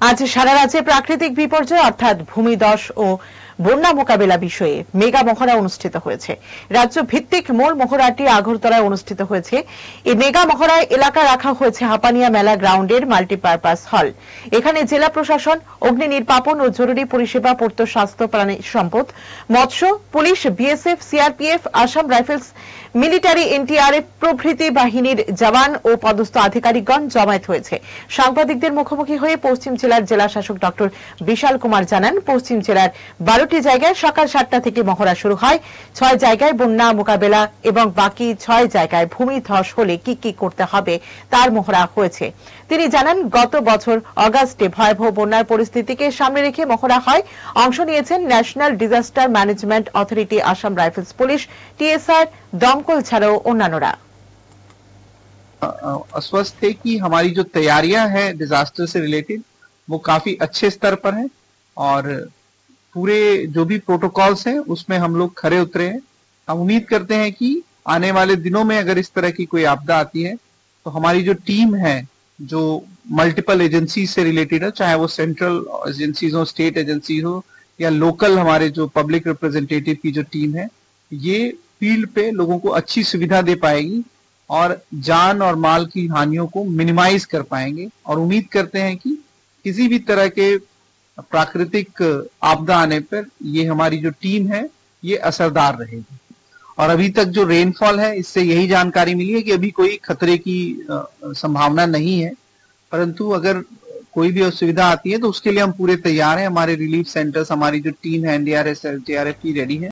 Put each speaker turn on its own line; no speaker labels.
আজ সারা রাজ্যে প্রাকৃতিক বিপর্যয় অর্থাৎ ভূমিধস ও বন্যা মোকাবিলা বিষয়ে মেগা মহড়া অনুষ্ঠিত হয়েছে। রাজ্য ভিত্তিক মূল মহড়াটি আগরতলায় অনুষ্ঠিত হয়েছে। এই মেগা মহড়ায় এলাকা রাখা হয়েছে হাপানিয়া মেলা গ্রাউন্ডের মাল্টিপারপাস হল। এখানে জেলা প্রশাসন, অগ্নি নির্বাপন ও জরুরি পরিষেবা, পূর্ত স্বাস্থ্য, প্রাণী সম্পদ, মৎস্য, police, BSF, CRPF, Assam rifles, military, NDRF প্রভৃতি বাহিনীর জওয়ান ও পদস্থ আধিকারিকগণ জমায়েত হয়েছে। সাংবাদিকদের মুখোমুখি হয়ে পশ্চিম জেলার জেলা শাসক ডক্টর বিশাল কুমার জানান, পশ্চিম জেলার 12টি জায়গায় সকাল 7টা থেকে মহড়া শুরু হয়। 6 জায়গায় বন্যা মোকাবেলা এবং বাকি 6 জায়গায় ভূমিধস হলে কি কি করতে হবে তার মহড়া হয়েছে। তিনি জানান, গত বছর অগাস্টে ভয়াবহ বন্যার পরিস্থিতিকে সামনে রেখে মহড়া হয়। অংশ নিয়েছেন national disaster management authority, Assam rifles, police, TSR, দমকল ছাড়াও অন্যান্যরা।
आश्वस्त थे कि हमारी जो तैयारियां हैं डिजास्टर से रिलेटेड वो काफी अच्छे स्तर पर हैं और पूरे जो भी प्रोटोकॉल्स हैं उसमें हम लोग खरे उतरे हैं। हम उम्मीद करते हैं कि आने वाले दिनों में अगर इस तरह की कोई आपदा आती है तो हमारी जो टीम है, जो मल्टीपल एजेंसी से रिलेटेड है, चाहे वो सेंट्रल एजेंसीज हो, स्टेट एजेंसी हो या लोकल हमारे जो पब्लिक रिप्रेजेंटेटिव की जो टीम है, ये फील्ड पे लोगों को अच्छी सुविधा दे पाएगी और जान और माल की हानियों को मिनिमाइज कर पाएंगे। और उम्मीद करते हैं कि किसी भी तरह के प्राकृतिक आपदा आने पर ये हमारी जो टीम है ये असरदार रहेगी। और अभी तक जो रेनफॉल है इससे यही जानकारी मिली है कि अभी कोई खतरे की संभावना नहीं है, परंतु अगर कोई भी असुविधा आती है तो उसके लिए हम पूरे तैयार हैं। हमारे रिलीफ सेंटर्स, हमारी जो टीम है एनडीआरएफ, एसडीआरएफ की रेडी है।